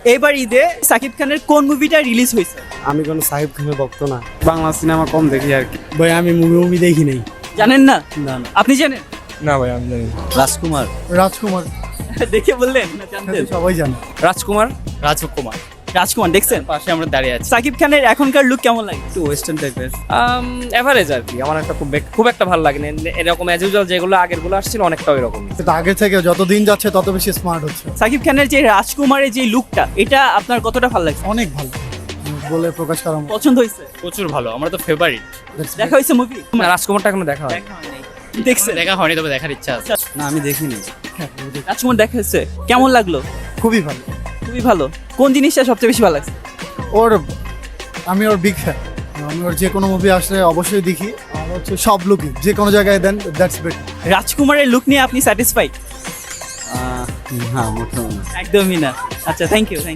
এবার ঈদে সাকিব খানের কোন মুভিটা রিলিজ হয়েছে? আমি কোনো সাহিব খানের ভক্ত না। বাংলা সিনেমা কম দেখি আর কি। ভাই আমি মুভি দেখি নাই। জানেন না? না না। আপনি জানেন? না ভাই আমি জানি না। রাজকুমার রাজকুমার দেখে বললেন না জানতেন? সবাই জানে। রাজকুমার রাজকুমার রাজকুমার দেখছেন? পাশে আমরা দাঁড়িয়ে আছি সাকিব খানের এখনকার লুক কেমন লাগে? একটু ওয়েস্টার্ন টাইপের এভারেজ আর কি। আমার একটা খুব একটা ভালো লাগে না। এরকম অ্যাজ ইউজুয়াল যেগুলো আগের গুলো আসছিল অনেকটা ওইরকম। কিন্তু আগে থেকে যত দিন যাচ্ছে তত বেশি স্মার্ট হচ্ছে। সাকিব খানের যে রাজকুমারের যে লুকটা, এটা আপনার কতটা ভালো লাগছে? অনেক ভালো বলে প্রকাশ করা পছন্দ হয়েছে? প্রচুর ভালো আমরা তো ফেভারিট দেখা হয়েছে মুভি? না, রাজকুমারটা এখনো দেখা হয়। দেখছেন? দেখা হয়নি তবে দেখার ইচ্ছা আছে না আমি দেখিনি। রাজকুমার দেখা হয়েছে, কেমন লাগলো? খুবই ভালো। খুবই ভালো। কোন জিনিসটা সবচেয়ে বেশি ভালো লাগছে? আমি ওর বিগ ফ্যান। আমি ওর যে কোনো মুভি আসলে অবশ্যই দেখি। আর হচ্ছে সব লুকই যে কোনো জায়গায় দেন দ্যাটস বেটার। রাজকুমারের লুক নিয়ে আপনি স্যাটিসফাইড? হ্যাঁ মোটামুটি। একদমই না। আচ্ছা, থ্যাংক ইউ।